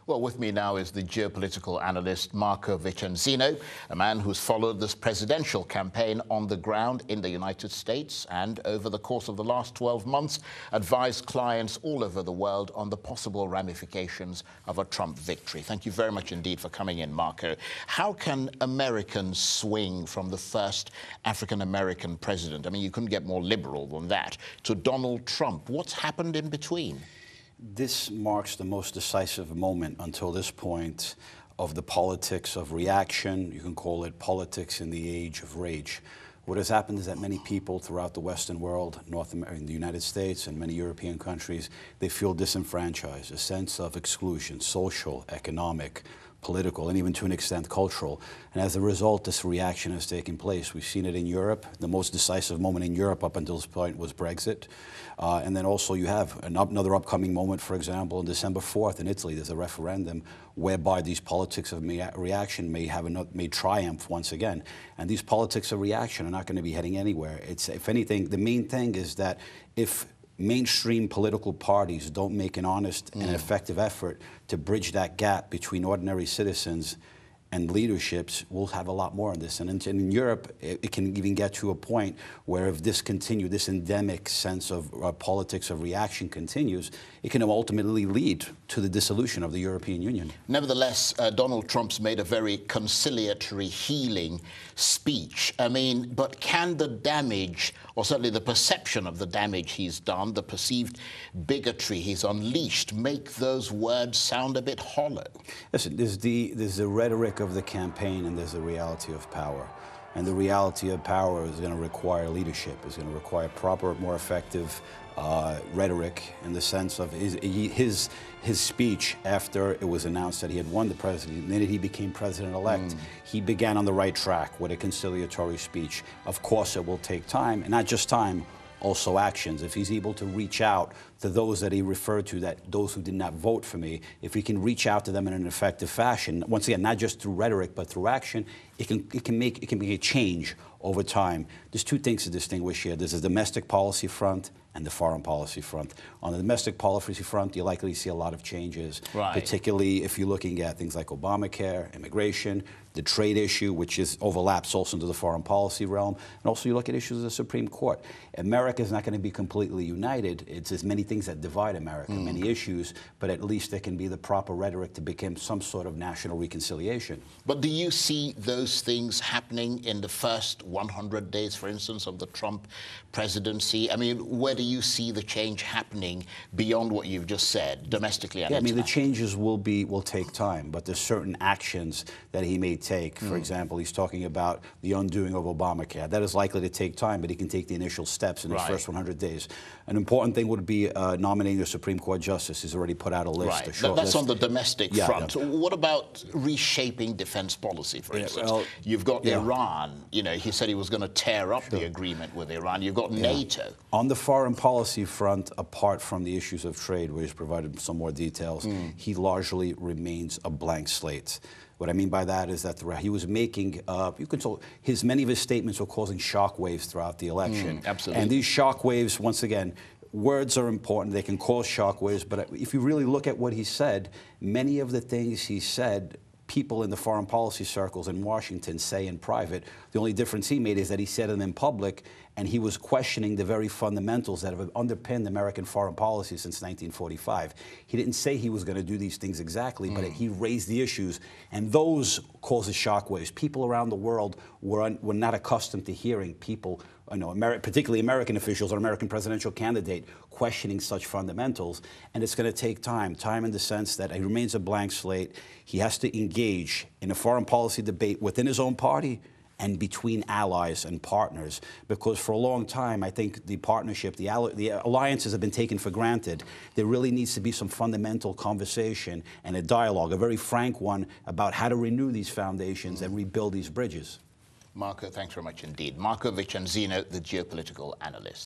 Well, with me now is the geopolitical analyst Marco Vicenzino, a man who's followed this presidential campaign on the ground in the United States and over the course of the last 12 months advised clients all over the world on the possible ramifications of a Trump victory. Thank you very much indeed for coming in, Marco. How can Americans swing from the first African-American president, I mean, you couldn't get more liberal than that, to Donald Trump? What's happened in between? This marks the most decisive moment until this point of the politics of reaction. You can call it politics in the age of rage. What has happened is that many people throughout the Western world, North America, in the United States and many European countries, they feel disenfranchised, a sense of exclusion, social, economic, political, and even to an extent cultural. And as a result, this reaction has taken place. We've seen it in Europe. The most decisive moment in Europe up until this point was Brexit. And then also you have another upcoming moment, for example, on December 4th in Italy, there's a referendum whereby these politics of reaction may triumph once again. And these politics of reaction are not going to be heading anywhere. It's, if anything, the main thing is that if mainstream political parties don't make an honest and effective effort to bridge that gap between ordinary citizens and leaderships, we'll have a lot more of this. And in Europe, it can even get to a point where if this continues, this endemic sense of politics of reaction continues, it can ultimately lead to the dissolution of the European Union. Nevertheless, Donald Trump's made a very conciliatory, healing speech. I mean, but can the damage, or certainly the perception of the damage he's done, the perceived bigotry he's unleashed, make those words sound a bit hollow? Listen, there's the rhetoric of the campaign and there's the reality of power. And the reality of power is going to require leadership, is going to require proper, more effective rhetoric in the sense of his speech after it was announced that he had won the presidency, and then he became president-elect. He began on the right track with a conciliatory speech. Of course, it will take time, and not just time, also actions. If he's able to reach out to those that he referred to, that those who did not vote for me, if he can reach out to them in an effective fashion, once again, not just through rhetoric, but through action, it can make a change over time. There's two things to distinguish here. There's a domestic policy front and the foreign policy front. On the domestic policy front, you're likely to see a lot of changes, particularly if you're looking at things like Obamacare, immigration, the trade issue, which overlaps also into the foreign policy realm, and also you look at issues of the Supreme Court. America is not going to be completely united. It's as many things that divide America, many issues, but at least there can be the proper rhetoric to become some sort of national reconciliation. But do you see those things happening in the first 100 days, for instance, of the Trump presidency? I mean, where do you see the change happening beyond what you've just said, domestically and internationally? I mean, the changes will take time, but there's certain actions that he may take. For example, he's talking about the undoing of Obamacare. That is likely to take time, but he can take the initial steps in the first 100 days. An important thing would be nominating a Supreme Court justice. He's already put out a list, a short That's list. on the domestic front. What about reshaping defense policy, for instance? Well, you've got Iran. You know, he said he was going to tear up the agreement with Iran. You've got NATO. On the foreign policy front, apart from the issues of trade, where he's provided some more details, he largely remains a blank slate. What I mean by that is that he was making, many of his statements were causing shockwaves throughout the election. Absolutely. And these shockwaves, once again, words are important. They can cause shockwaves. But if you really look at what he said, many of the things he said, people in the foreign policy circles in Washington say in private. The only difference he made is that he said them in public, and he was questioning the very fundamentals that have underpinned American foreign policy since 1945. He didn't say he was going to do these things exactly, but he raised the issues, and those causes shockwaves. People around the world were not accustomed to hearing people, particularly American officials or American presidential candidate, questioning such fundamentals. And it's going to take time in the sense that he remains a blank slate. He has to engage in a foreign policy debate within his own party and between allies and partners, because for a long time, I think the partnership, the alliances have been taken for granted. There really needs to be some fundamental conversation and a dialogue, a very frank one, about how to renew these foundations and rebuild these bridges. Marco, thanks very much indeed. Marco Vicenzino, the geopolitical analyst.